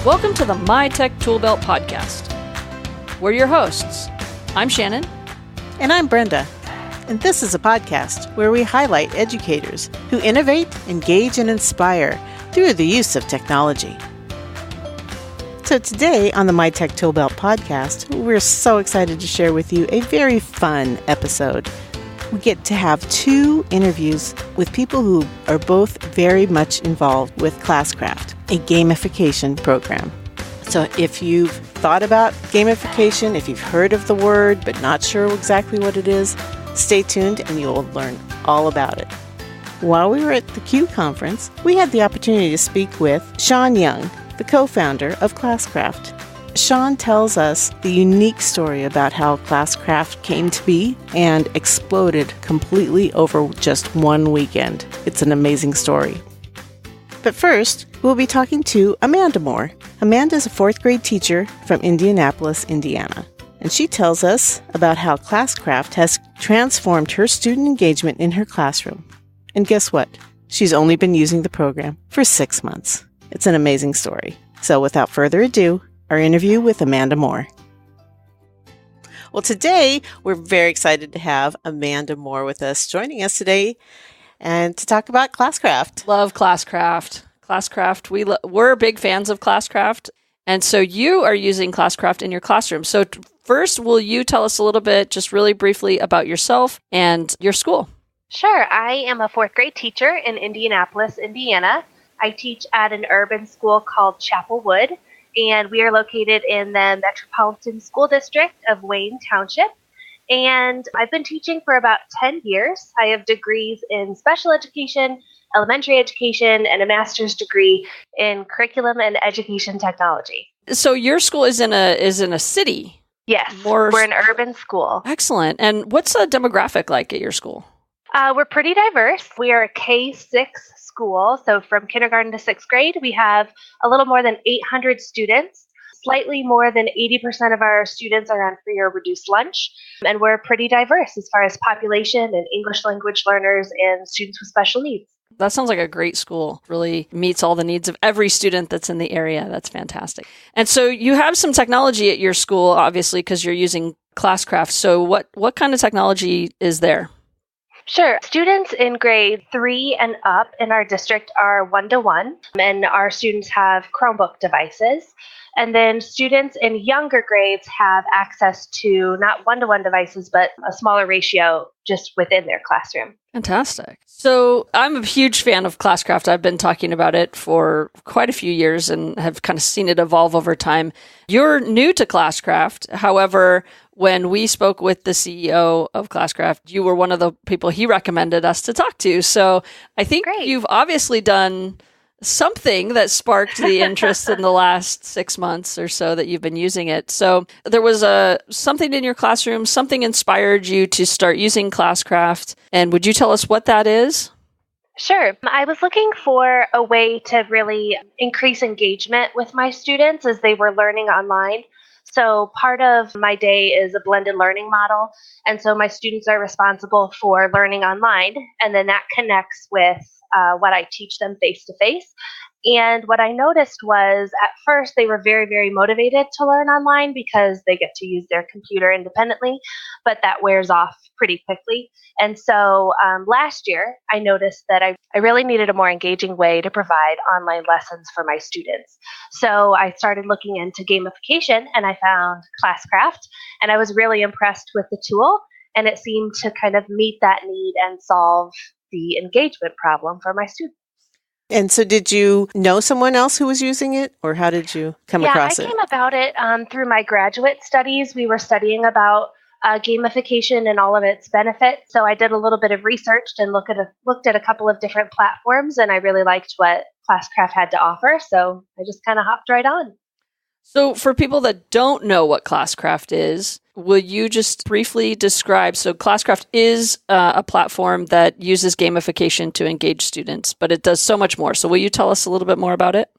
Welcome to the My Tech Toolbelt podcast. We're your hosts. I'm Shannon. And I'm Brenda. And this is a podcast where we highlight educators who innovate, engage, and inspire through the use of technology. So today on the My Tech Toolbelt podcast, we're so excited to share with you a very fun episode. We get to have two interviews with people who are both very much involved with Classcraft, a gamification program. So if you've thought about gamification, if you've heard of the word but not sure exactly what it is, stay tuned and you'll learn all about it. While we were at the Q conference, we had the opportunity to speak with Sean Young, the co-founder of Classcraft. Sean tells us the unique story about how Classcraft came to be and exploded completely over just one weekend. It's an amazing story. But first, we'll be talking to Amanda Moore. Amanda is a fourth grade teacher from Indianapolis, Indiana. And she tells us about how Classcraft has transformed her student engagement in her classroom. And guess what? She's only been using the program for 6 months. It's an amazing story. So without further ado, our interview with Amanda Moore. Well, today we're very excited to have Amanda Moore with us, joining us today and to talk about Classcraft. Love Classcraft. Classcraft, we're big fans of Classcraft. And so you are using Classcraft in your classroom. So first, will you tell us a little bit, just really briefly, about yourself and your school? Sure. I am a fourth grade teacher in Indianapolis, Indiana. I teach at an urban school called Chapel Wood, and we are located in the Metropolitan School District of Wayne Township. And I've been teaching for about 10 years. I have degrees in special education, elementary education, and a master's degree in curriculum and education technology. So your school is in a city? Yes, we're an urban school. Excellent. And what's the demographic like at your school? We're pretty diverse. We are a K-6 school. So from kindergarten to sixth grade, we have a little more than 800 students. Slightly more than 80% of our students are on free or reduced lunch. And we're pretty diverse as far as population and English language learners and students with special needs. That sounds like a great school. Really meets all the needs of every student that's in the area. That's fantastic. And so you have some technology at your school, obviously, because you're using Classcraft. So what kind of technology is there? Sure. Students in grade 3 and up in our district are one-to-one, and our students have Chromebook devices. And then students in younger grades have access to not one-to-one devices, but a smaller ratio just within their classroom. Fantastic. So I'm a huge fan of Classcraft. I've been talking about it for quite a few years and have kind of seen it evolve over time. You're new to Classcraft. However, when we spoke with the CEO of Classcraft, you were one of the people he recommended us to talk to. So I think You've obviously done something that sparked the interest in the last 6 months or so that you've been using it. So there was something in your classroom, something inspired you to start using Classcraft. And would you tell us what that is? Sure. I was looking for a way to really increase engagement with my students as they were learning online. So part of my day is a blended learning model. And so my students are responsible for learning online, and then that connects with what I teach them face-to-face. And what I noticed was at first they were very, very motivated to learn online because they get to use their computer independently, but that wears off pretty quickly. And so last year, I noticed that I really needed a more engaging way to provide online lessons for my students. So I started looking into gamification, and I found Classcraft, and I was really impressed with the tool, and it seemed to kind of meet that need and solve the engagement problem for my students. And so did you know someone else who was using it, or how did you come across it? Yeah, I came about it through my graduate studies. We were studying about gamification and all of its benefits. So I did a little bit of research and looked at a couple of different platforms, and I really liked what Classcraft had to offer. So I just kind of hopped right on. So for people that don't know what Classcraft is, will you just briefly describe? So Classcraft is a platform that uses gamification to engage students, but it does so much more. So will you tell us a little bit more about it?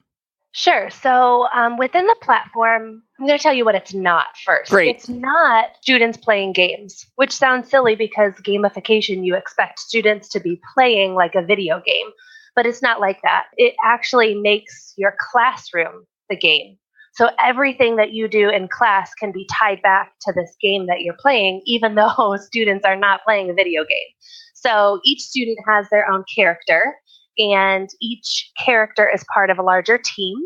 Sure. So within the platform, I'm going to tell you what it's not first. Great. It's not students playing games, which sounds silly because gamification, you expect students to be playing like a video game, but it's not like that. It actually makes your classroom the game. So everything that you do in class can be tied back to this game that you're playing, even though students are not playing a video game. So each student has their own character, and each character is part of a larger team.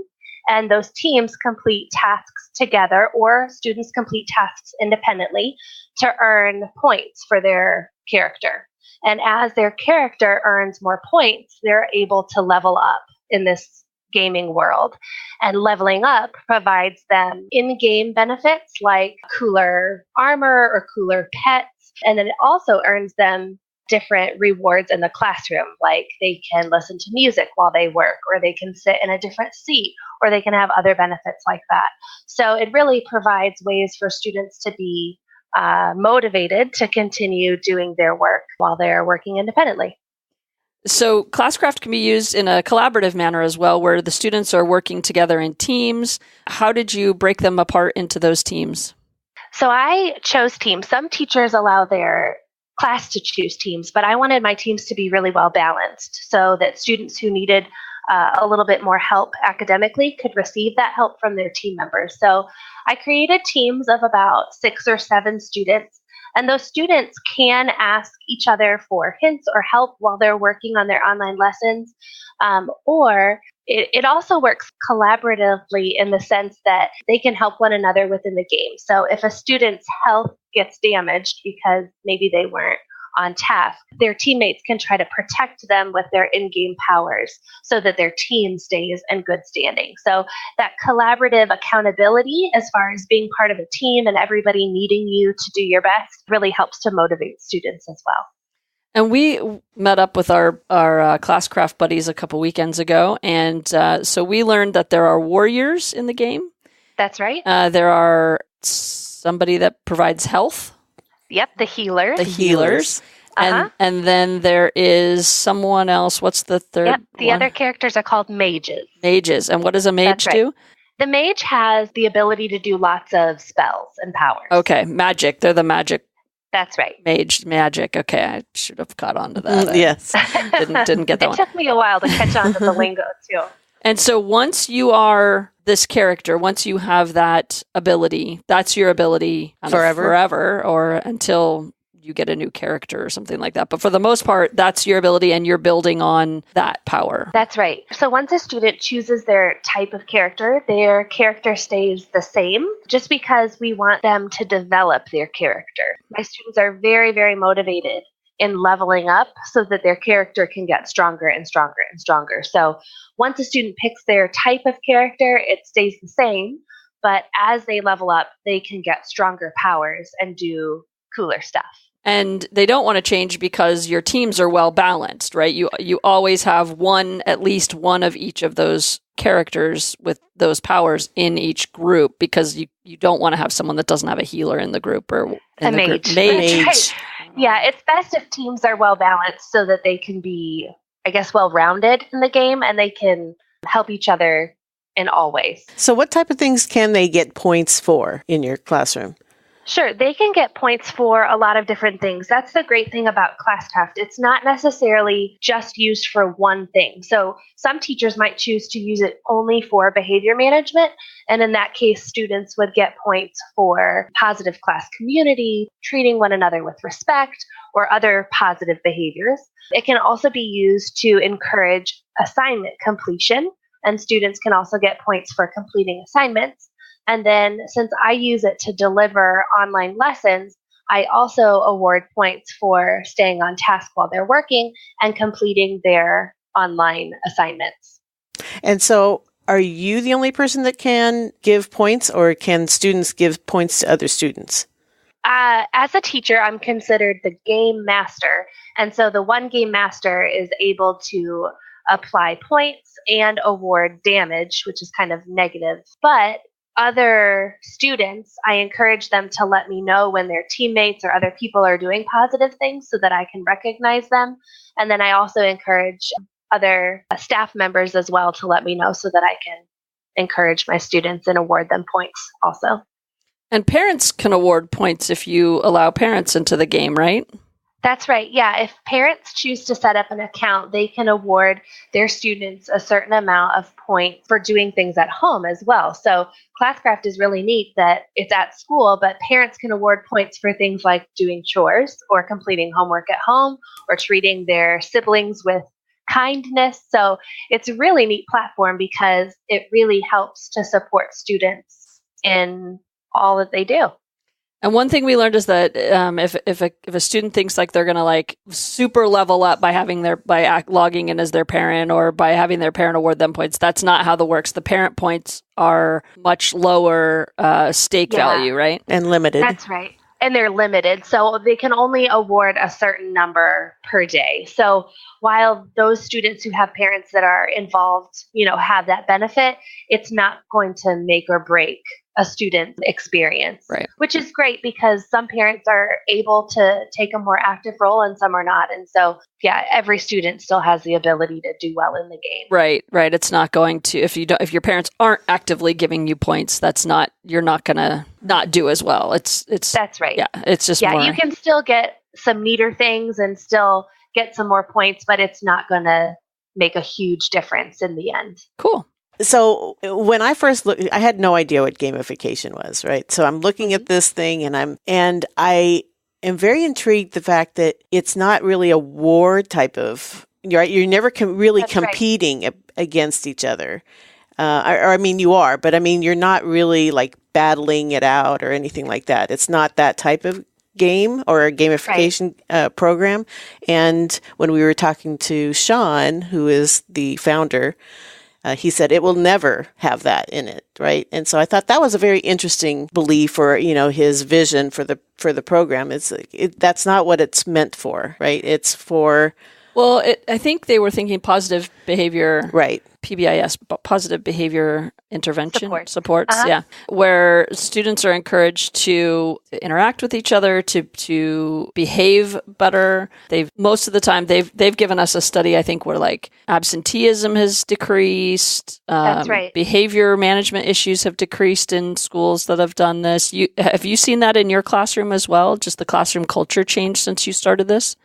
And those teams complete tasks together, or students complete tasks independently to earn points for their character. And as their character earns more points, they're able to level up in this gaming world. And leveling up provides them in-game benefits like cooler armor or cooler pets. And then it also earns them different rewards in the classroom, like they can listen to music while they work, or they can sit in a different seat, or they can have other benefits like that. So it really provides ways for students to be motivated to continue doing their work while they're working independently. So Classcraft can be used in a collaborative manner as well, where the students are working together in teams. How did you break them apart into those teams? So I chose teams. Some teachers allow their class to choose teams, but I wanted my teams to be really well balanced so that students who needed a little bit more help academically could receive that help from their team members. So I created teams of about 6 or 7 students, and those students can ask each other for hints or help while they're working on their online lessons, or it also works collaboratively in the sense that they can help one another within the game. So if a student's health gets damaged because maybe they weren't on task, their teammates can try to protect them with their in-game powers so that their team stays in good standing. So that collaborative accountability, as far as being part of a team and everybody needing you to do your best, really helps to motivate students as well. And we met up with our Classcraft buddies a couple weekends ago, and so we learned that there are warriors in the game. That's right. There are somebody that provides health. Yep, the healers. The healers. And then there is someone else. What's the third Yep, the one? other characters are called mages. Mages. And what does a mage do? The mage has the ability to do lots of spells and powers. Okay, magic. They're the magic. That's right. Magic. Okay, I should have caught on to that. Yes. Didn't get that one. It took me a while to catch on to the lingo, too. And so once you are this character, once you have that ability, that's your ability forever, or until you get a new character or something like that. But for the most part, that's your ability, and you're building on that power. That's right. So once a student chooses their type of character, their character stays the same just because we want them to develop their character. My students are very, very motivated in leveling up so that their character can get stronger and stronger and stronger. So once a student picks their type of character, it stays the same. But as they level up, they can get stronger powers and do cooler stuff. And they don't want to change because your teams are well balanced, right? You always have at least one of each of those characters with those powers in each group, because you don't want to have someone that doesn't have a healer in the group or a mage. Mage. Right. Yeah, it's best if teams are well balanced so that they can be, I guess, well rounded in the game and they can help each other in all ways. So what type of things can they get points for in your classroom? Sure, they can get points for a lot of different things. That's the great thing about Classcraft. It's not necessarily just used for one thing. So some teachers might choose to use it only for behavior management. And in that case, students would get points for positive class community, treating one another with respect, or other positive behaviors. It can also be used to encourage assignment completion, and students can also get points for completing assignments. And then since I use it to deliver online lessons, I also award points for staying on task while they're working and completing their online assignments. And so are you the only person that can give points, or can students give points to other students? As a teacher, I'm considered the game master. And so the one game master is able to apply points and award damage, which is kind of negative. But other students, I encourage them to let me know when their teammates or other people are doing positive things so that I can recognize them. And then I also encourage other staff members as well to let me know so that I can encourage my students and award them points also. And parents can award points if you allow parents into the game, right? That's right. Yeah. If parents choose to set up an account, they can award their students a certain amount of points for doing things at home as well. So Classcraft is really neat that it's at school, but parents can award points for things like doing chores or completing homework at home or treating their siblings with kindness. So it's a really neat platform because it really helps to support students in all that they do. And one thing we learned is that if a student thinks like they're gonna like super level up by logging in as their parent or by having their parent award them points, that's not how that works. The parent points are much lower stake value, right? And limited. That's right. And they're limited. So they can only award a certain number per day. So while those students who have parents that are involved, have that benefit, it's not going to make or break a student's experience, right? Which is great because some parents are able to take a more active role and some are not. And so, every student still has the ability to do well in the game. Right. It's not going to, if your parents aren't actively giving you points, you're not going to not do as well. It's That's right. Yeah. It's just more. You can still get some neater things and still get some more points, but it's not going to make a huge difference in the end. Cool. So when I first looked, I had no idea what gamification was, right? So I'm looking at this thing and I am very intrigued the fact that it's not really a war type of, right? You're never really That's competing against each other. I mean, you are, but I mean, you're not really like battling it out or anything like that. It's not that type of game or a gamification program. And when we were talking to Sean, who is the founder, he said it will never have that in it, right? And so I thought that was a very interesting belief or, his vision for the program. That's not what it's meant for, right? It's for... Well, I think they were thinking positive behavior, right? PBIS, positive behavior intervention supports, where students are encouraged to interact with each other, to behave better. Most of the time they've given us a study, I think, where like absenteeism has decreased. That's right. Behavior management issues have decreased in schools that have done this. Have you seen that in your classroom as well? Just the classroom culture change since you started this?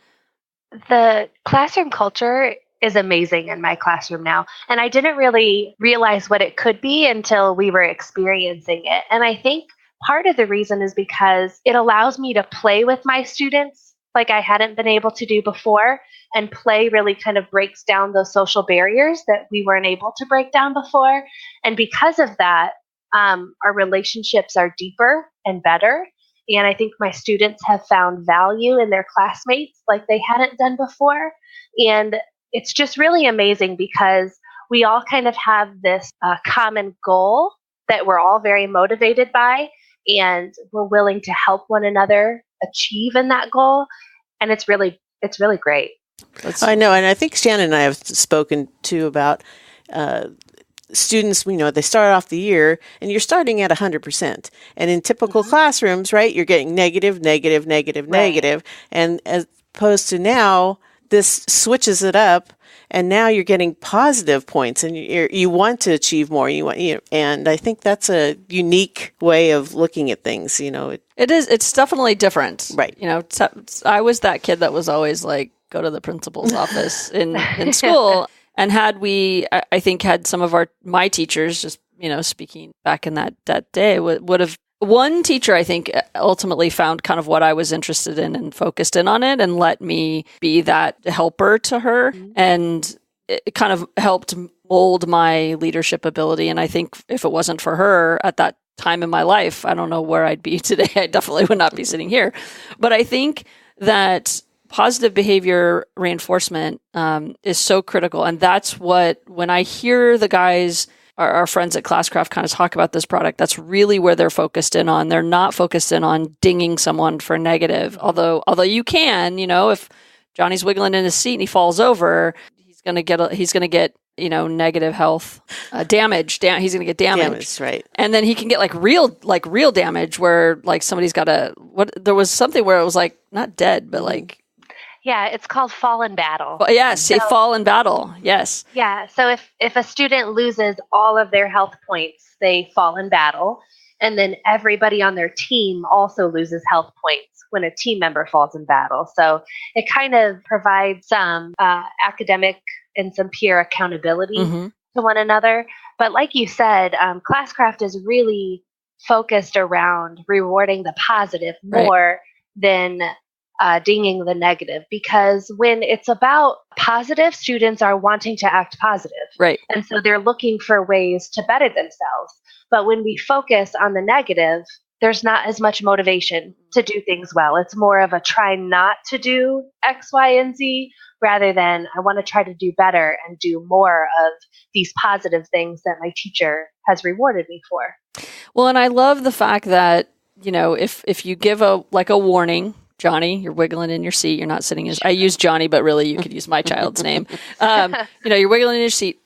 The classroom culture is amazing in my classroom now. And I didn't really realize what it could be until we were experiencing it. And I think part of the reason is because it allows me to play with my students like I hadn't been able to do before. And play really kind of breaks down those social barriers that we weren't able to break down before. And because of that, our relationships are deeper and better. And I think my students have found value in their classmates like they hadn't done before. And it's just really amazing because we all kind of have this common goal that we're all very motivated by, and we're willing to help one another achieve in that goal. And it's really great. I know. And I think Shannon and I have spoken too about students, they start off the year and you're starting at 100%. And in typical classrooms, right, you're getting negative. And as opposed to now, this switches it up and now you're getting positive points and you want to achieve more. And I think that's a unique way of looking at things, It is. It's definitely different. Right. I was that kid that was always like, go to the principal's office in school. And I think had some of my teachers, just, speaking back in that day, would have, one teacher, I think, ultimately found kind of what I was interested in and focused in on it and let me be that helper to her. Mm-hmm. And it kind of helped mold my leadership ability. And I think if it wasn't for her at that time in my life, I don't know where I'd be today. I definitely would not be sitting here. But I think that positive behavior reinforcement is so critical. And that's when I hear the guys, our friends at Classcraft kind of talk about this product, that's really where they're focused in on. They're not focused in on dinging someone for negative. Although you can, if Johnny's wiggling in his seat and he falls over, he's going to get negative health damage. He's going to get damage, right? And then he can get real damage where like somebody's got there was something where it was like not dead, but like. Yeah, it's called fall in battle. Yes, a fall in battle. Yes. Yeah, so if a student loses all of their health points, they fall in battle. And then everybody on their team also loses health points when a team member falls in battle. So it kind of provides some academic and some peer accountability to one another. But like you said, Classcraft is really focused around rewarding the positive more than dinging the negative, because when it's about positive, students are wanting to act positive. Right. And so they're looking for ways to better themselves. But when we focus on the negative, there's not as much motivation to do things well. It's more of a try not to do X, Y, and Z rather than I want to try to do better and do more of these positive things that my teacher has rewarded me for. Well, and I love the fact that, if you give a warning, Johnny, you're wiggling in your seat. You're not sitting. I use Johnny, but really you could use my child's name. You're wiggling in your seat.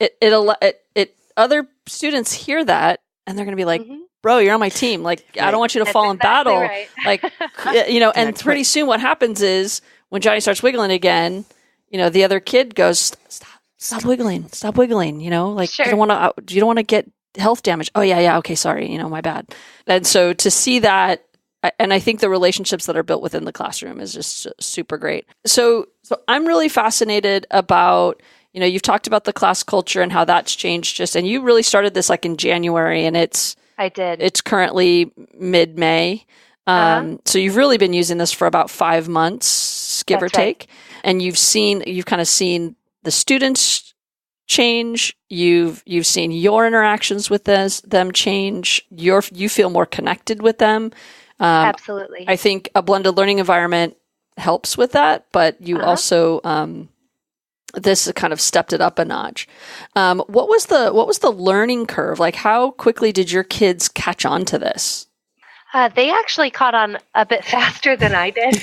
Other students hear that and they're going to be like, bro, you're on my team. Like, I don't want you to fall in battle. Right. Like, and pretty soon what happens is when Johnny starts wiggling again, the other kid goes, stop wiggling. Like, sure. You don't want to get health damage. Oh yeah. Okay. Sorry. My bad. And so to see that, and I think the relationships that are built within the classroom is just super great. So I'm really fascinated about, you've talked about the class culture and how that's changed and you really started this like in January and I did. It's currently mid-May. So you've really been using this for about 5 months, give or take. And you've kind of seen the students change. You've seen your interactions with them change. You feel more connected with them. Absolutely. I think a blended learning environment helps with that, but you also this kind of stepped it up a notch. What was the learning curve? Like, how quickly did your kids catch on to this? They actually caught on a bit faster than I did.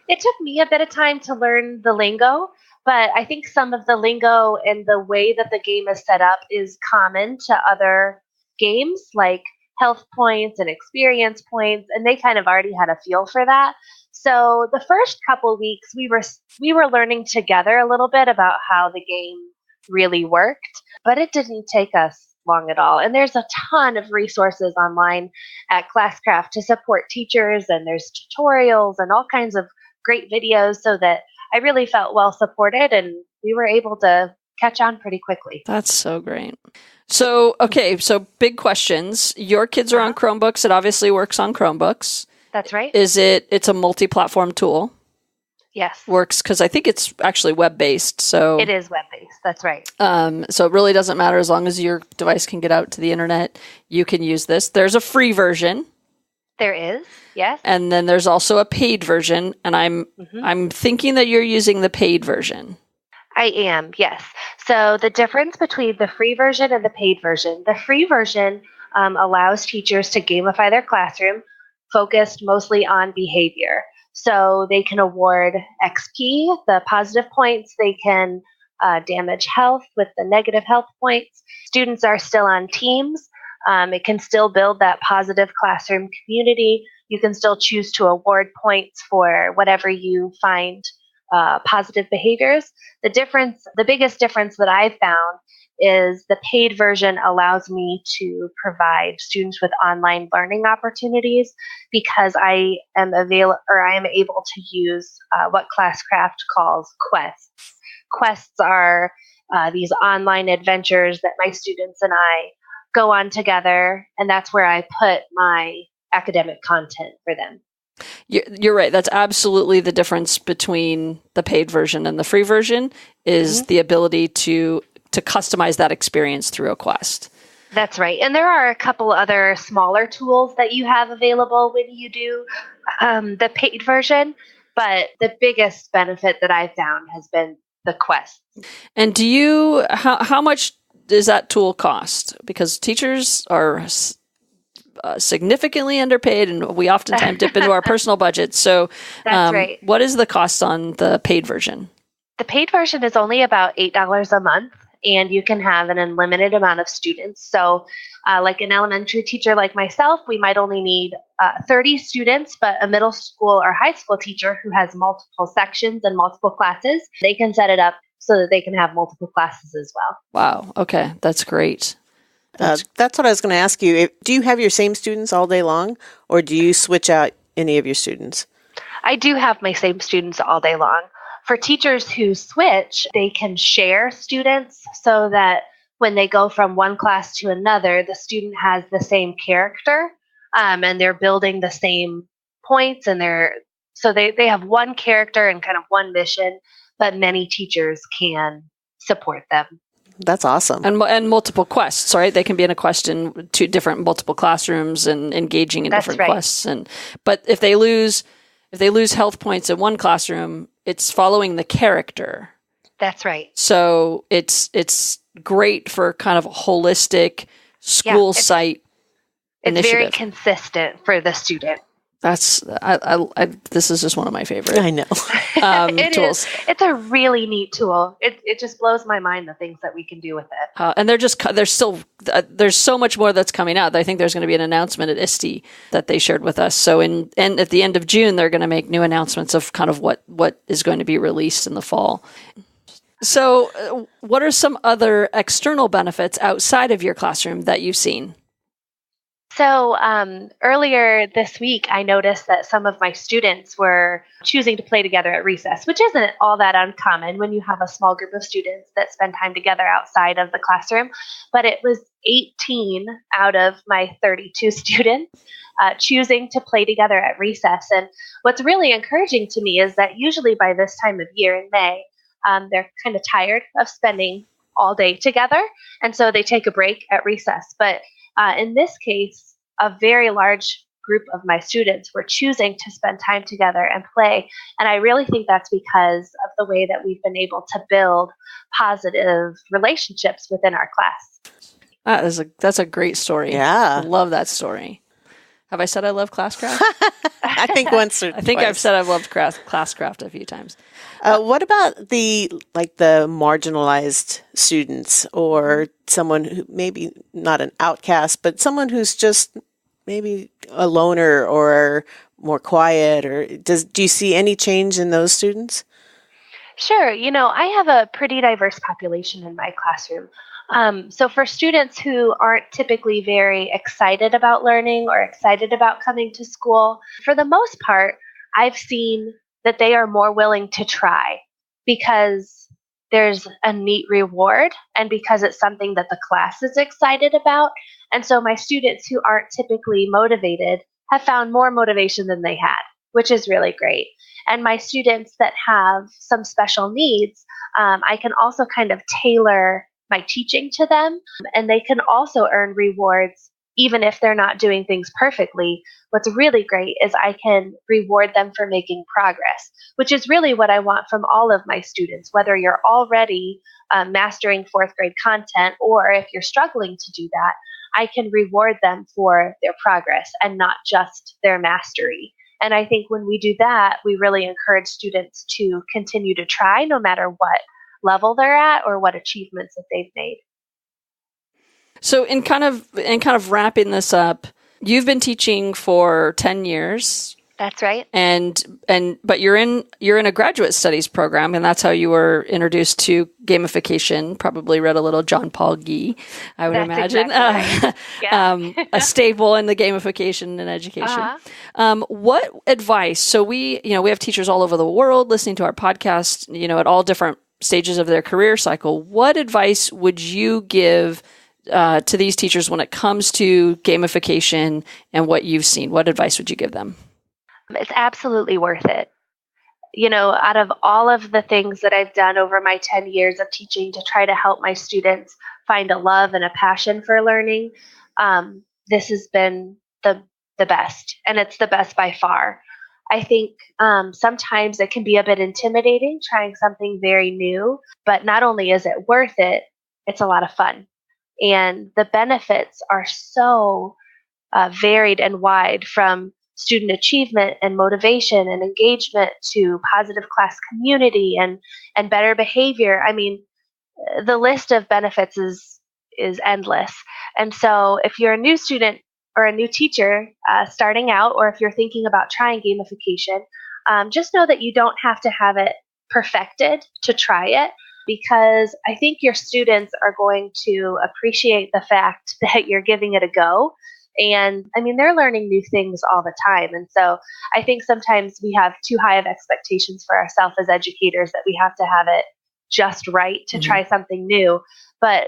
It took me a bit of time to learn the lingo, but I think some of the lingo and the way that the game is set up is common to other games, like health points and experience points, and they kind of already had a feel for that. So the first couple weeks, we were learning together a little bit about how the game really worked, but it didn't take us long at all. And there's a ton of resources online at Classcraft to support teachers, and there's tutorials and all kinds of great videos, so that I really felt well supported and we were able to catch on pretty quickly. That's so great. So big questions. Your kids are on Chromebooks. It obviously works on Chromebooks. That's right. It's a multi-platform tool? Yes. Works because I think it's actually web-based. So it is web-based. That's right. So it really doesn't matter as long as your device can get out to the internet. You can use this. There's a free version. There is, yes. And then there's also a paid version. And I'm thinking that you're using the paid version. I am, yes. So the difference between the free version and the paid version, the free version allows teachers to gamify their classroom, focused mostly on behavior. So they can award XP, the positive points. They can damage health with the negative health points. Students are still on teams. It can still build that positive classroom community. You can still choose to award points for whatever you find positive behaviors. The biggest difference that I've found is the paid version allows me to provide students with online learning opportunities because I am able to use what Classcraft calls quests. Quests are these online adventures that my students and I go on together, and that's where I put my academic content for them. You're right. That's absolutely the difference between the paid version and the free version is the ability to customize that experience through a quest. That's right. And there are a couple other smaller tools that you have available when you do the paid version, but the biggest benefit that I've found has been the quests. And how much does that tool cost? Because teachers are significantly underpaid, and we oftentimes dip into our personal budgets. So that's right. What is the cost on the paid version? The paid version is only about $8 a month, and you can have an unlimited amount of students. So like an elementary teacher like myself, we might only need 30 students, but a middle school or high school teacher who has multiple sections and multiple classes, they can set it up so that they can have multiple classes as well. Wow. Okay. That's great. That's what I was going to ask you. Do you have your same students all day long, or do you switch out any of your students? I do have my same students all day long. For teachers who switch, they can share students so that when they go from one class to another, the student has the same character, and they're building the same points, and they have one character and kind of one mission, but many teachers can support them. That's awesome. And multiple quests, right? They can be in a quest in two different multiple classrooms and engaging in different quests. But if they lose health points in one classroom, it's following the character. That's right. So it's great for kind of a holistic school site initiative. It's very consistent for the student. That's this is just one of my favorite. I know. Tools. It's a really neat tool. It just blows my mind the things that we can do with it. And there's so much more that's coming out. I think there's going to be an announcement at ISTE that they shared with us. So and at the end of June, they're going to make new announcements of kind of what is going to be released in the fall. So what are some other external benefits outside of your classroom that you've seen? So earlier this week, I noticed that some of my students were choosing to play together at recess, which isn't all that uncommon when you have a small group of students that spend time together outside of the classroom. But it was 18 out of my 32 students choosing to play together at recess. And what's really encouraging to me is that usually by this time of year in May, they're kind of tired of spending all day together. And so they take a break at recess. But in this case, a very large group of my students were choosing to spend time together and play. And I really think that's because of the way that we've been able to build positive relationships within our class. That's a great story. Yeah. I love that story. Have I said I love Classcraft? I think once or I think twice. I've said I've loved Classcraft a few times. What about the marginalized students, or someone who maybe not an outcast, but someone who's just maybe a loner or more quiet? Or do you see any change in those students? Sure. I have a pretty diverse population in my classroom. So for students who aren't typically very excited about learning or excited about coming to school, for the most part, I've seen that they are more willing to try because there's a neat reward and because it's something that the class is excited about. And so my students who aren't typically motivated have found more motivation than they had, which is really great. And my students that have some special needs, I can also kind of tailor my teaching to them, and they can also earn rewards even if they're not doing things perfectly. What's really great is I can reward them for making progress, which is really what I want from all of my students, whether you're already mastering fourth grade content or if you're struggling to do that. I can reward them for their progress and not just their mastery. And I think when we do that, we really encourage students to continue to try no matter what level they're at or what achievements that they've made. So in kind of wrapping this up, you've been teaching for 10 years. That's right. But you're in a graduate studies program, and that's how you were introduced to gamification. Probably read a little John Paul Gee, I would imagine. Exactly right. A staple in the gamification and education. Uh-huh. What advice? So we have teachers all over the world listening to our podcast, at all different stages of their career cycle. What advice would you give to these teachers when it comes to gamification and what you've seen? What advice would you give them? It's absolutely worth it. Out of all of the things that I've done over my 10 years of teaching to try to help my students find a love and a passion for learning, this has been the best, and it's the best by far. I think sometimes it can be a bit intimidating trying something very new, but not only is it worth it, it's a lot of fun. And the benefits are so varied and wide, from student achievement and motivation and engagement to positive class community and better behavior. I mean, the list of benefits is endless. And so if you're a new student or a new teacher starting out, or if you're thinking about trying gamification, just know that you don't have to have it perfected to try it. because I think your students are going to appreciate the fact that you're giving it a go. And I mean, they're learning new things all the time. And so I think sometimes we have too high of expectations for ourselves as educators that we have to have it just right to try something new. But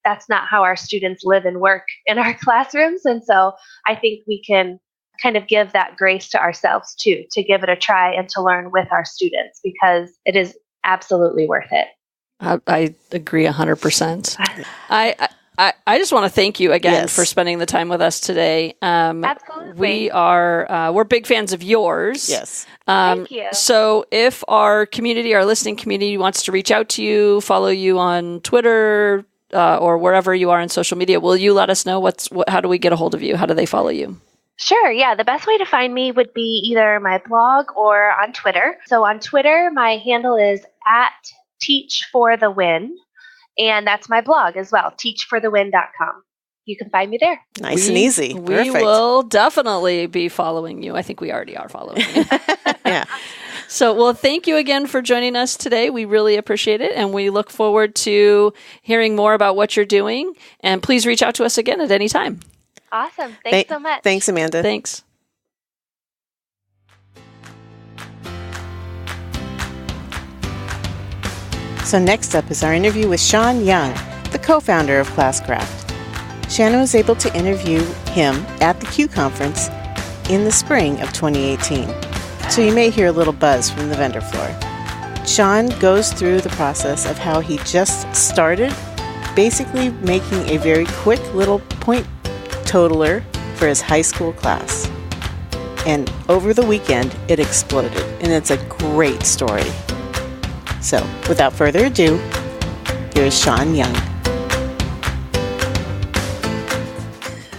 that's not how our students live and work in our classrooms. And so I think we can kind of give that grace to ourselves too, to give it a try and to learn with our students, because it is absolutely worth it. I agree 100%. I just want to thank you again for spending the time with us today. Absolutely. We're big fans of yours. Yes. Thank you. So if our listening community wants to reach out to you, follow you on Twitter or wherever you are in social media, will you let us know how do we get a hold of you? How do they follow you? Sure. Yeah. The best way to find me would be either my blog or on Twitter. So on Twitter, my handle is @teachforthewin. And that's my blog as well, teachforthewin.com. You can find me there. Nice and easy. We will definitely be following you. I think we already are following you. Yeah. So, well, thank you again for joining us today. We really appreciate it. And we look forward to hearing more about what you're doing. And please reach out to us again at any time. Awesome. Thanks so much. Thanks, Amanda. Thanks. So next up is our interview with Sean Young, the co-founder of Classcraft. Shannon was able to interview him at the Q conference in the spring of 2018. So you may hear a little buzz from the vendor floor. Sean goes through the process of how he just started, basically making a very quick little point totaler for his high school class. And over the weekend, it exploded. And it's a great story. So, without further ado, here's Sean Young.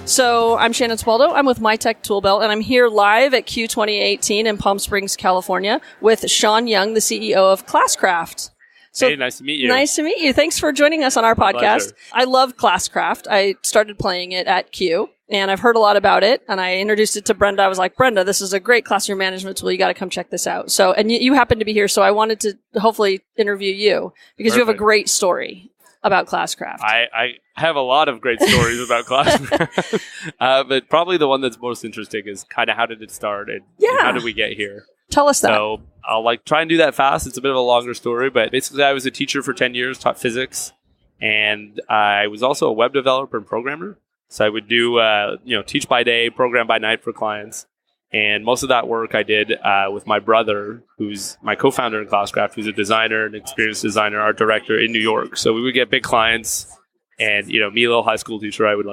So, I'm Shannon Spaldo. I'm with MyTech Toolbelt, and I'm here live at Q 2018 in Palm Springs, California, with Sean Young, the CEO of Classcraft. So, hey, nice to meet you. Nice to meet you. Thanks for joining us on our podcast. Pleasure. I love Classcraft. I started playing it at Q, and I've heard a lot about it, and I introduced it to Brenda. I was like, Brenda, this is a great classroom management tool. You got to come check this out. So, and you happen to be here, so I wanted to hopefully interview you because you have a great story about Classcraft. I have a lot of great stories about Classcraft, but probably the one that's most interesting is kind of how did it start and how did we get here? Tell us that. So I'll try and do that fast. It's a bit of a longer story, but basically I was a teacher for 10 years, taught physics, and I was also a web developer and programmer. So I would do, teach by day, program by night for clients. And most of that work I did with my brother, who's my co-founder in Classcraft, who's a designer, an experienced designer, art director in New York. So we would get big clients, and me, a little high school teacher, I would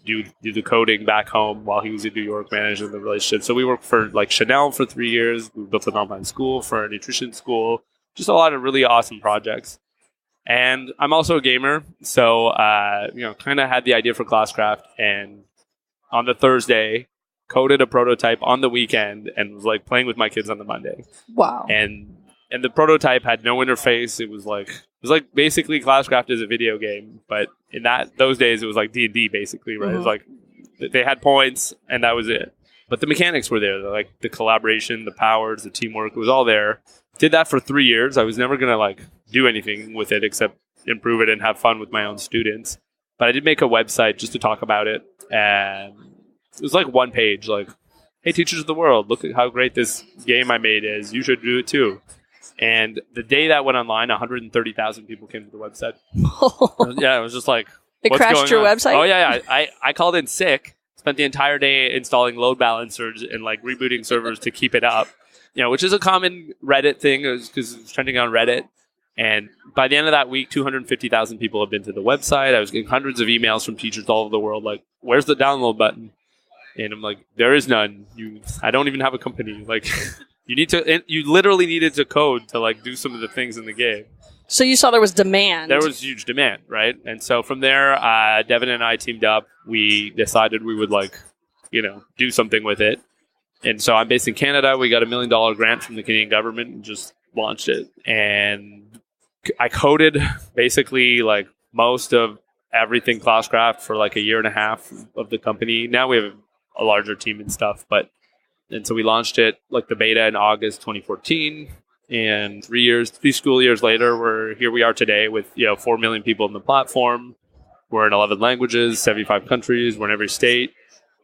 do the coding back home while he was in New York managing the relationship. So we worked for Chanel for 3 years. We built an online school for a nutrition school. Just a lot of really awesome projects. And I'm also a gamer, so kind of had the idea for Classcraft, and on the Thursday, coded a prototype on the weekend, and was playing with my kids on the Monday. Wow! And the prototype had no interface. It was basically Classcraft is a video game, but in those days it was like D&D basically, right? Mm-hmm. It was they had points, and that was it. But the mechanics were there, the collaboration, the powers, the teamwork. It was all there. Did that for 3 years. I was never gonna do anything with it except improve it and have fun with my own students. But I did make a website just to talk about it, and it was one page, hey, teachers of the world, look at how great this game I made is. You should do it too. And the day that went online, 130,000 people came to the website. Yeah, it was just it crashed your website? Oh, yeah. I called in sick, spent the entire day installing load balancers and rebooting servers to keep it up, which is a common Reddit thing because it's trending on Reddit. And by the end of that week, 250,000 people have been to the website. I was getting hundreds of emails from teachers all over the world, where's the download button? And I'm there is none. I don't even have a company. You literally needed to code to do some of the things in the game. So you saw there was demand. There was huge demand, right? And so from there, Devin and I teamed up. We decided we would do something with it. And so I'm based in Canada. We got $1 million grant from the Canadian government and just launched it. And I coded basically most of everything Classcraft for a year and a half of the company. Now we have a larger team and stuff, and so we launched it the beta in August 2014. And 3 school years later, here we are today with 4 million people on the platform. We're in 11 languages, 75 countries. We're in every state.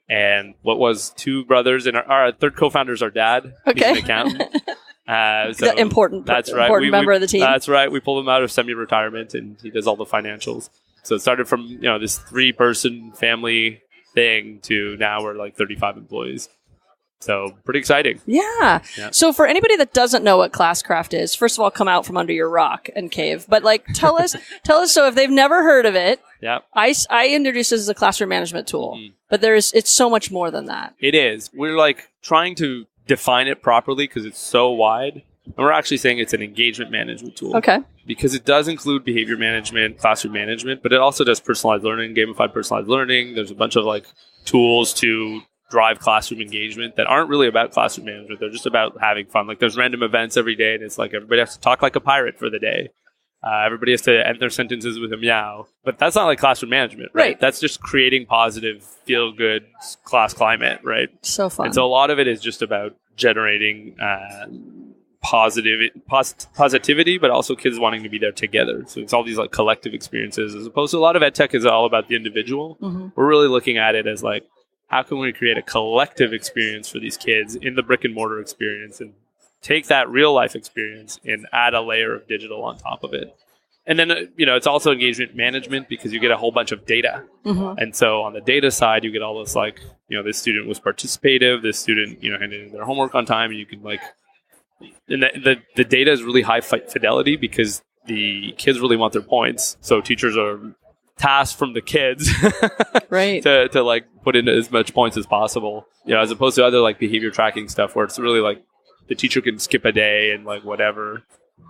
And what was 2 brothers, and our third co-founder is our dad. Okay. He's an accountant. The important member of the team. That's right. We pulled him out of semi-retirement, and he does all the financials. So it started from this 3-person family thing to now we're like 35 employees. So pretty exciting. Yeah. So for anybody that doesn't know what Classcraft is, first of all, come out from under your rock and cave. But tell us. So if they've never heard of it, I introduced it as a classroom management tool, but it's so much more than that. It is. We're trying to define it properly because it's so wide. And we're actually saying it's an engagement management tool. Okay. Because it does include behavior management, classroom management, but it also does personalized learning, gamified personalized learning. There's a bunch of tools to drive classroom engagement that aren't really about classroom management. They're just about having fun. There's random events every day, and it's everybody has to talk like a pirate for the day. Everybody has to end their sentences with a meow. But that's not classroom management, right? That's just creating positive, feel-good class climate, right? So fun. And so a lot of it is just about generating positivity, but also kids wanting to be there together. So it's all these collective experiences, as opposed to a lot of ed tech is all about the individual. Mm-hmm. We're really looking at it as how can we create a collective experience for these kids in the brick and mortar experience and take that real life experience and add a layer of digital on top of it. And then, it's also engagement management because you get a whole bunch of data. Mm-hmm. And so on the data side, you get all this this student was participative, this student, handed in their homework on time, and you can and the data is really high fidelity because the kids really want their points. So teachers are tasked from the kids right to put in as much points as possible, as opposed to other behavior tracking stuff where it's really the teacher can skip a day and whatever.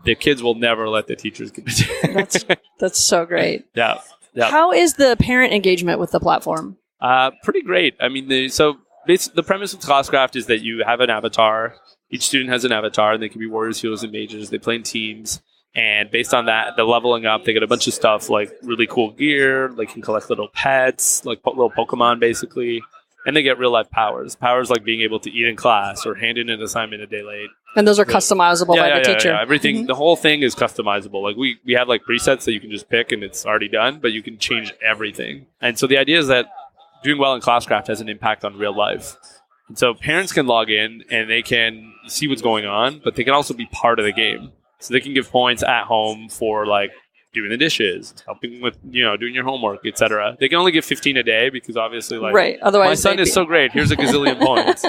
The kids will never let the teachers skip a day. That's so great. Yeah. How is the parent engagement with the platform? Pretty great. I mean, the premise of Classcraft is that you have an avatar. Each student has an avatar, and they can be warriors, healers, and mages. They play in teams. And based on that, the leveling up, they get a bunch of stuff really cool gear. They can collect little pets, little Pokemon, basically. And they get real life powers. Powers like being able to eat in class or hand in an assignment a day late. And those are customizable by the teacher. Yeah. Everything, mm-hmm. The whole thing is customizable. We have presets that you can just pick and it's already done, but you can change everything. And so the idea is that doing well in Classcraft has an impact on real life. And so parents can log in and they can see what's going on, but they can also be part of the game. So they can give points at home for doing the dishes, helping with, doing your homework, etc. They can only give 15 a day because obviously right. Otherwise, my son is so great. Here's a gazillion points.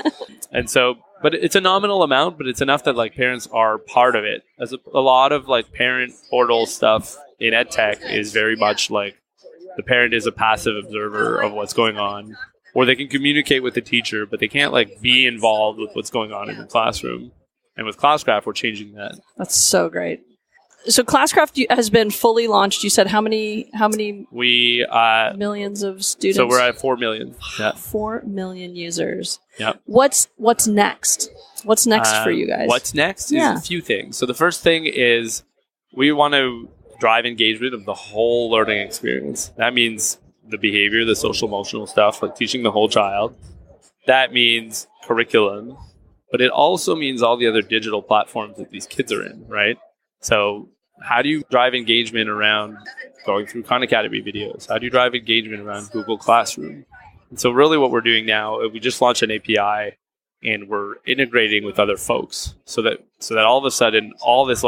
And so, but it's a nominal amount, but it's enough that parents are part of it. As a lot of parent portal stuff in ed tech is very much the parent is a passive observer of what's going on, or they can communicate with the teacher, but they can't be involved with what's going on in the classroom. And with Classcraft, we're changing that. That's so great. So Classcraft has been fully launched. You said how many millions of students? So we're at 4 million. Yeah. 4 million users. Yeah. What's next? What's next for you guys? What's next is a few things. So the first thing is we want to drive engagement of the whole learning experience. That means the behavior, the social emotional stuff, teaching the whole child. That means curriculum, but it also means all the other digital platforms that these kids are in, right? So how do you drive engagement around going through Khan Academy videos? How do you drive engagement around Google Classroom? And so really what we're doing now, we just launched an API and we're integrating with other folks so that all of a sudden all this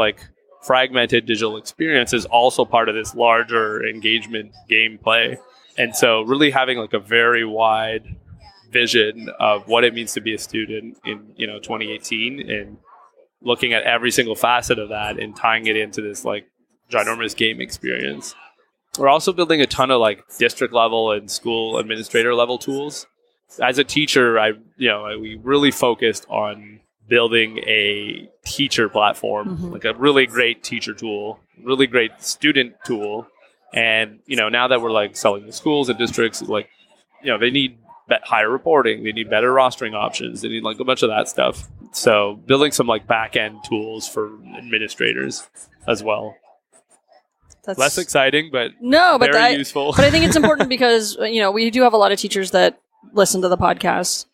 fragmented digital experience is also part of this larger engagement gameplay. And so really having a very wide vision of what it means to be a student in 2018 and looking at every single facet of that and tying it into this ginormous game experience. We're also building a ton of district level and school administrator level tools. As a teacher, we really focused on building a teacher platform, mm-hmm. A really great teacher tool, really great student tool. And, now that we're selling to schools and districts, they need higher reporting, they need better rostering options, they need a bunch of that stuff. So building some back-end tools for administrators as well. That's less exciting, but very useful. But I think it's important because, we do have a lot of teachers that listen to the podcast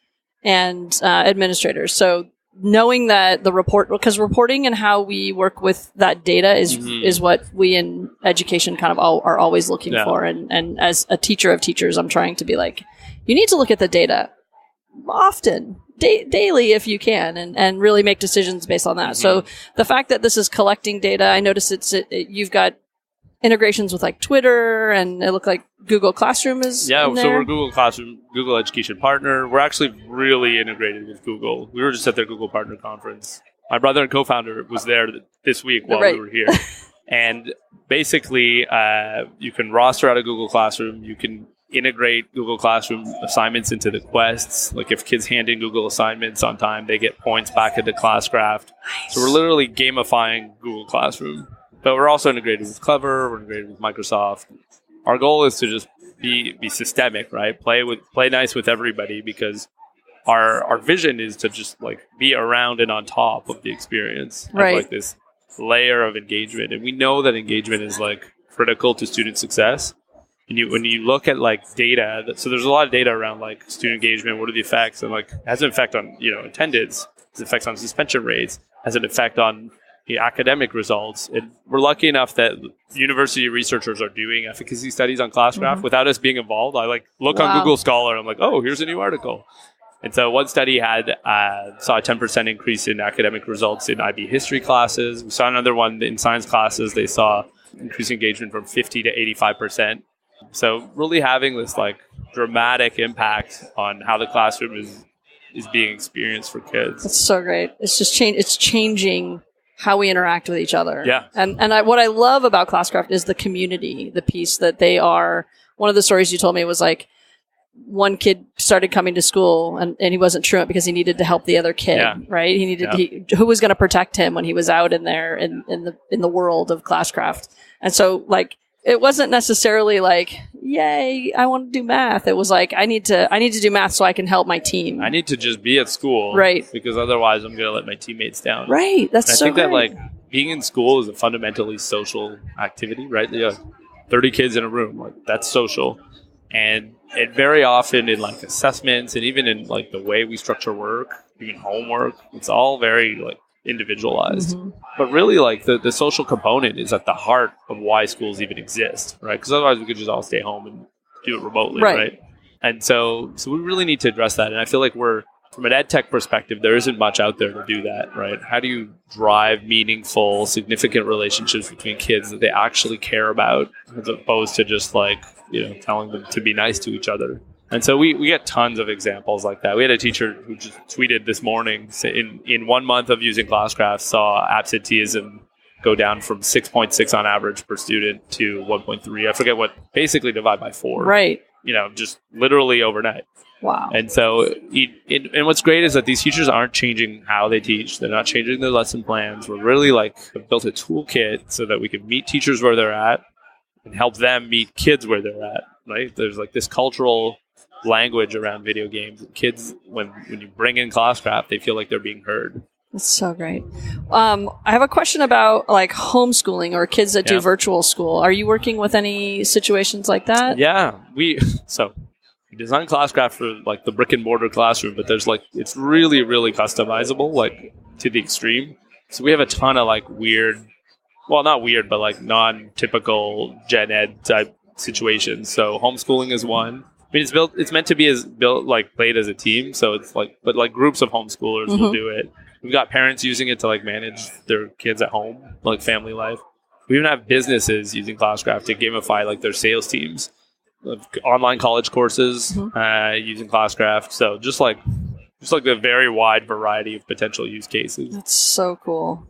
and administrators. So knowing that the because reporting and how we work with that data is what we in education kind of are always looking for. And as a teacher of teachers, I'm trying to be like, you need to look at the data often, daily if you can, and really make decisions based on that. So the fact that this is collecting data, I notice you've got integrations with like Twitter, and it looked like Google Classroom is in there. So we're Google Classroom, Google Education Partner. We're actually really integrated with Google. We were just at their Google Partner Conference. My brother and co-founder was there this week while we were here. And basically, you can roster out a Google Classroom. You can integrate Google Classroom assignments into the quests. Like if kids hand in Google assignments on time, they get points back into Classcraft. Nice. So we're literally gamifying Google Classroom. But we're also integrated with Clever. We're integrated with Microsoft. Our goal is to just be systemic, right? Play nice with everybody, because our vision is to just like be around and on top of the experience, right? Like this layer of engagement, and we know that engagement is like critical to student success. And when you look at like data, so there's a lot of data around like student engagement. What are the effects? And like has an effect on attendance, has an effect on suspension rates, has an effect on the academic results. And we're lucky enough that university researchers are doing efficacy studies on Classcraft without us being involved. I like look on Google Scholar. I'm like, oh, here's a new article. And so one study saw a 10% increase in academic results in IB history classes. We saw another one in science classes. They saw increased engagement from 50 to 85%. So really having this like dramatic impact on how the classroom is being experienced for kids. That's so great. It's just it's changing how we interact with each other. Yeah. And what I love about Classcraft is the community, the piece that they are. One of the stories you told me was like one kid started coming to school and he wasn't truant because he needed to help the other kid, right? He needed who was going to protect him when he was out in there in the world of Classcraft. And so like it wasn't necessarily like, yay, I want to do math. It was like, I need to do math so I can help my team. I need to just be at school. Right. Because otherwise I'm going to let my teammates down. Right. That's so great. I think that like being in school is a fundamentally social activity, right? 30 kids in a room, like that's social. And it very often in like assessments and even in like the way we structure work, even homework, it's all very like individualized. But really like the social component is at the heart of why schools even exist, right? Because otherwise we could just all stay home and do it remotely, right? And so we really need to address that. And I feel like from an ed tech perspective, there isn't much out there to do that, right? How do you drive meaningful, significant relationships between kids that they actually care about, as opposed to just like, telling them to be nice to each other? And so we get tons of examples like that. We had a teacher who just tweeted this morning, in 1 month of using Classcraft, saw absenteeism go down from 6.6 on average per student to 1.3. I forget what, basically divide by 4. Right. Just literally overnight. Wow. And so, and what's great is that these teachers aren't changing how they teach. They're not changing their lesson plans. We're really have built a toolkit so that we can meet teachers where they're at and help them meet kids where they're at, right? There's like this cultural language around video games. Kids, when you bring in Classcraft, they feel like they're being heard. That's so great. I have a question about like homeschooling or kids that do virtual school. Are you working with any situations like that? Yeah, we designed Classcraft for like the brick and mortar classroom, but there's it's really, really customizable, like to the extreme. So we have a ton of like weird, well, not weird, but like non-typical gen ed type situations. So homeschooling is one. I mean, it's meant to be played as a team. So it's but groups of homeschoolers will do it. We've got parents using it to like manage their kids at home, like family life. We even have businesses using Classcraft to gamify like their sales teams, online college courses using Classcraft. So just like the very wide variety of potential use cases. That's so cool.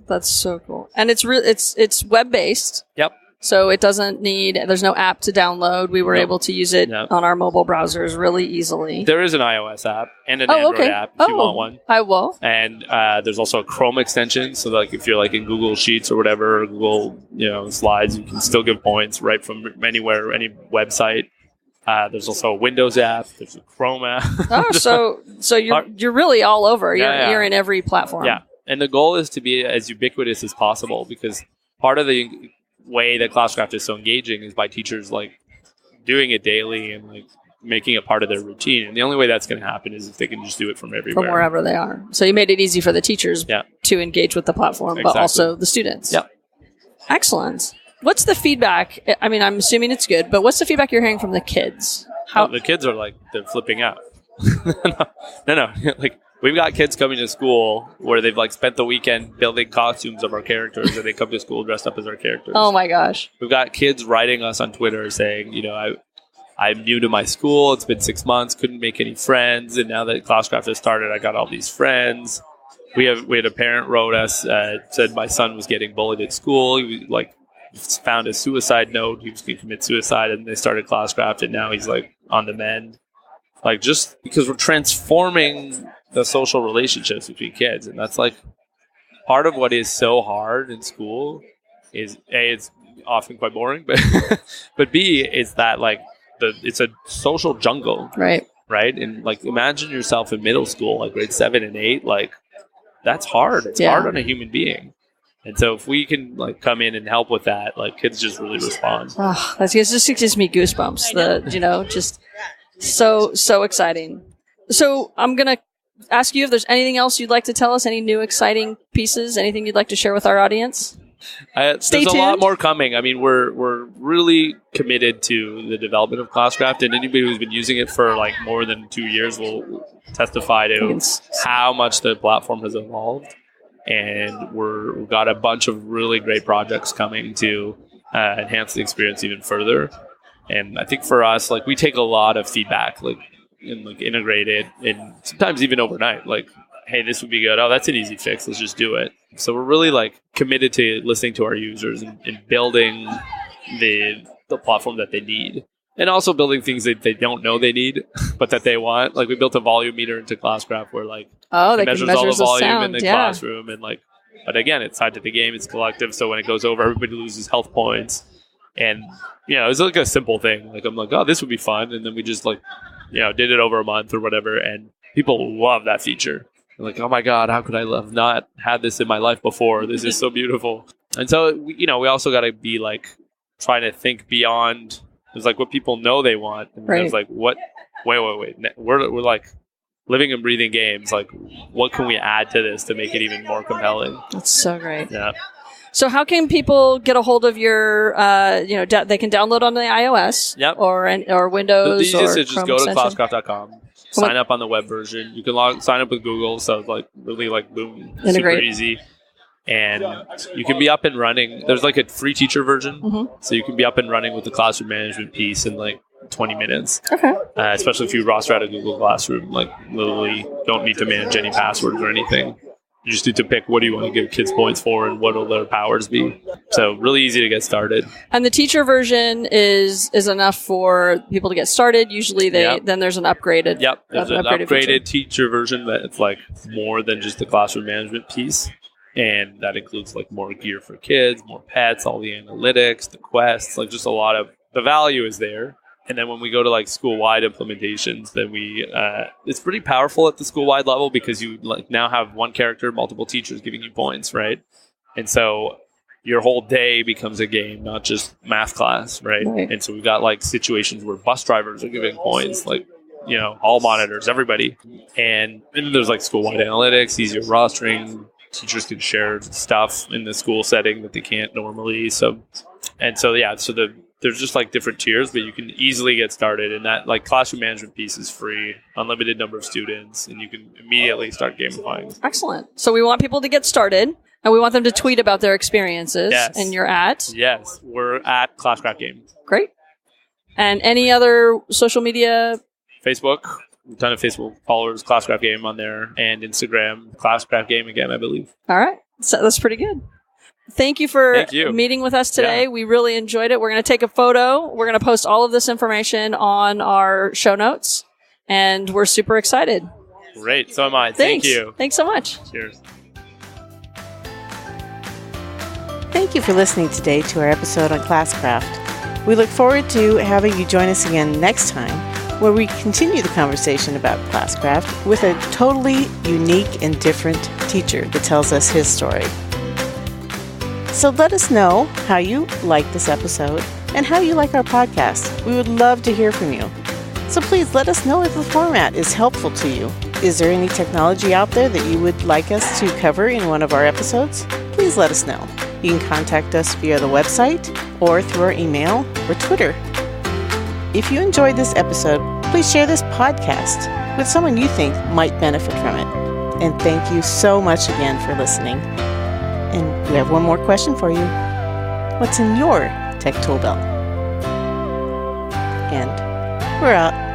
And it's web based. Yep. So it doesn't there's no app to download. We were able to use it on our mobile browsers really easily. There is an iOS app and an Android app if you want one. I will. And there's also a Chrome extension. So like if you're like in Google Sheets or whatever, or Google Slides, you can still give points right from anywhere, any website. There's also a Windows app. There's a Chrome app. So you're really all over. You're in every platform. Yeah. And the goal is to be as ubiquitous as possible, because part of the way that Classcraft is so engaging is by teachers like doing it daily and like making it part of their routine. And the only way that's going to happen is if they can just do it from everywhere. From wherever they are. So you made it easy for the teachers to engage with the platform, but also the students. Yep. No. What's the feedback? I mean, I'm assuming it's good, but what's the feedback you're hearing from the kids? The kids are like, they're flipping out. No. Like, we've got kids coming to school where they've like spent the weekend building costumes of our characters, and they come to school dressed up as our characters. Oh my gosh. We've got kids writing us on Twitter saying, I'm new to my school. It's been 6 months, couldn't make any friends. And now that Classcraft has started, I got all these friends. We had a parent wrote us, said my son was getting bullied at school. He found a suicide note. He was going to commit suicide, and they started Classcraft, and now he's like on the mend. Like, just because we're transforming the social relationships between kids. And that's like part of what is so hard in school is A, it's often quite boring, but B, it's that like it's a social jungle. Right. And like, imagine yourself in middle school, like grade 7 and 8, like that's hard. It's hard on a human being. And so if we can like come in and help with that, like kids just really respond. Oh, it just gives me goosebumps. Just so exciting. So I'm going to ask you if there's anything else you'd like to tell us, any new exciting pieces, anything you'd like to share with our audience? There's a lot more coming. I mean, we're really committed to the development of Classcraft, and anybody who's been using it for like more than 2 years will testify to how much the platform has evolved. And we've got a bunch of really great projects coming to enhance the experience even further. And I think for us, like, we take a lot of feedback, and integrate it, and sometimes even overnight, like, hey, this would be good. Oh, that's an easy fix. Let's just do it. So we're really like committed to listening to our users and building the platform that they need, and also building things that they don't know they need, but that they want. Like, we built a volume meter into Classcraft where like it measures all the volume in the classroom, and like, but again, it's tied to the game. It's collective. So when it goes over, everybody loses health points. And, it's like a simple thing. Like, I'm like, oh, this would be fun. And then we just like, did it over a month or whatever. And people love that feature. They're like, oh my God, how could I have not had this in my life before? This is so beautiful. And so, we also got to be like trying to think beyond. It's like what people know they want. And it's like, what? Wait. We're like living and breathing games. Like, what can we add to this to make it even more compelling? That's so great. Yeah. So how can people get a hold of your, they can download on the iOS or Windows? The easiest is just Chrome go to extension? classcraft.com, sign up on the web version. You can sign up with Google, so like really like boom, integrate. Super easy. And you can be up and running. There's like a free teacher version, so you can be up and running with the classroom management piece in like 20 minutes. Okay. Especially if you roster out a Google Classroom, like literally don't need to manage any passwords or anything. You just need to pick what do you want to give kids points for and what will their powers be. So really easy to get started. And the teacher version is enough for people to get started. Usually then there's an upgraded. Yep. There's an upgraded teacher version that's like more than just the classroom management piece. And that includes like more gear for kids, more pets, all the analytics, the quests, like just a lot of the value is there. And then when we go to like school-wide implementations, then it's pretty powerful at the school-wide level because you like now have one character, multiple teachers giving you points, right? And so your whole day becomes a game, not just math class, right? And so we've got like situations where bus drivers are giving points, like, hall monitors, everybody. And then there's like school-wide analytics, easier rostering. Teachers can share stuff in the school setting that they can't normally. There's just like different tiers, but you can easily get started. And that like classroom management piece is free, unlimited number of students, and you can immediately start gamifying. Excellent. So we want people to get started, and we want them to tweet about their experiences. Yes. And you're at? Yes, we're at Classcraft Game. Great. And any other social media? Facebook. A ton of Facebook followers, Classcraft Game on there, and Instagram, Classcraft Game again, I believe. All right. So that's pretty good. Thank you for meeting with us today. Yeah. We really enjoyed it. We're going to take a photo. We're going to post all of this information on our show notes, and we're super excited. Great. So am I. Thank you. Thanks so much. Cheers. Thank you for listening today to our episode on Classcraft. We look forward to having you join us again next time, where we continue the conversation about Classcraft with a totally unique and different teacher that tells us his story. So let us know how you like this episode and how you like our podcast. We would love to hear from you. So please let us know if the format is helpful to you. Is there any technology out there that you would like us to cover in one of our episodes? Please let us know. You can contact us via the website or through our email or Twitter. If you enjoyed this episode, please share this podcast with someone you think might benefit from it. And thank you so much again for listening. And we have one more question for you. What's in your tech tool belt? And we're out.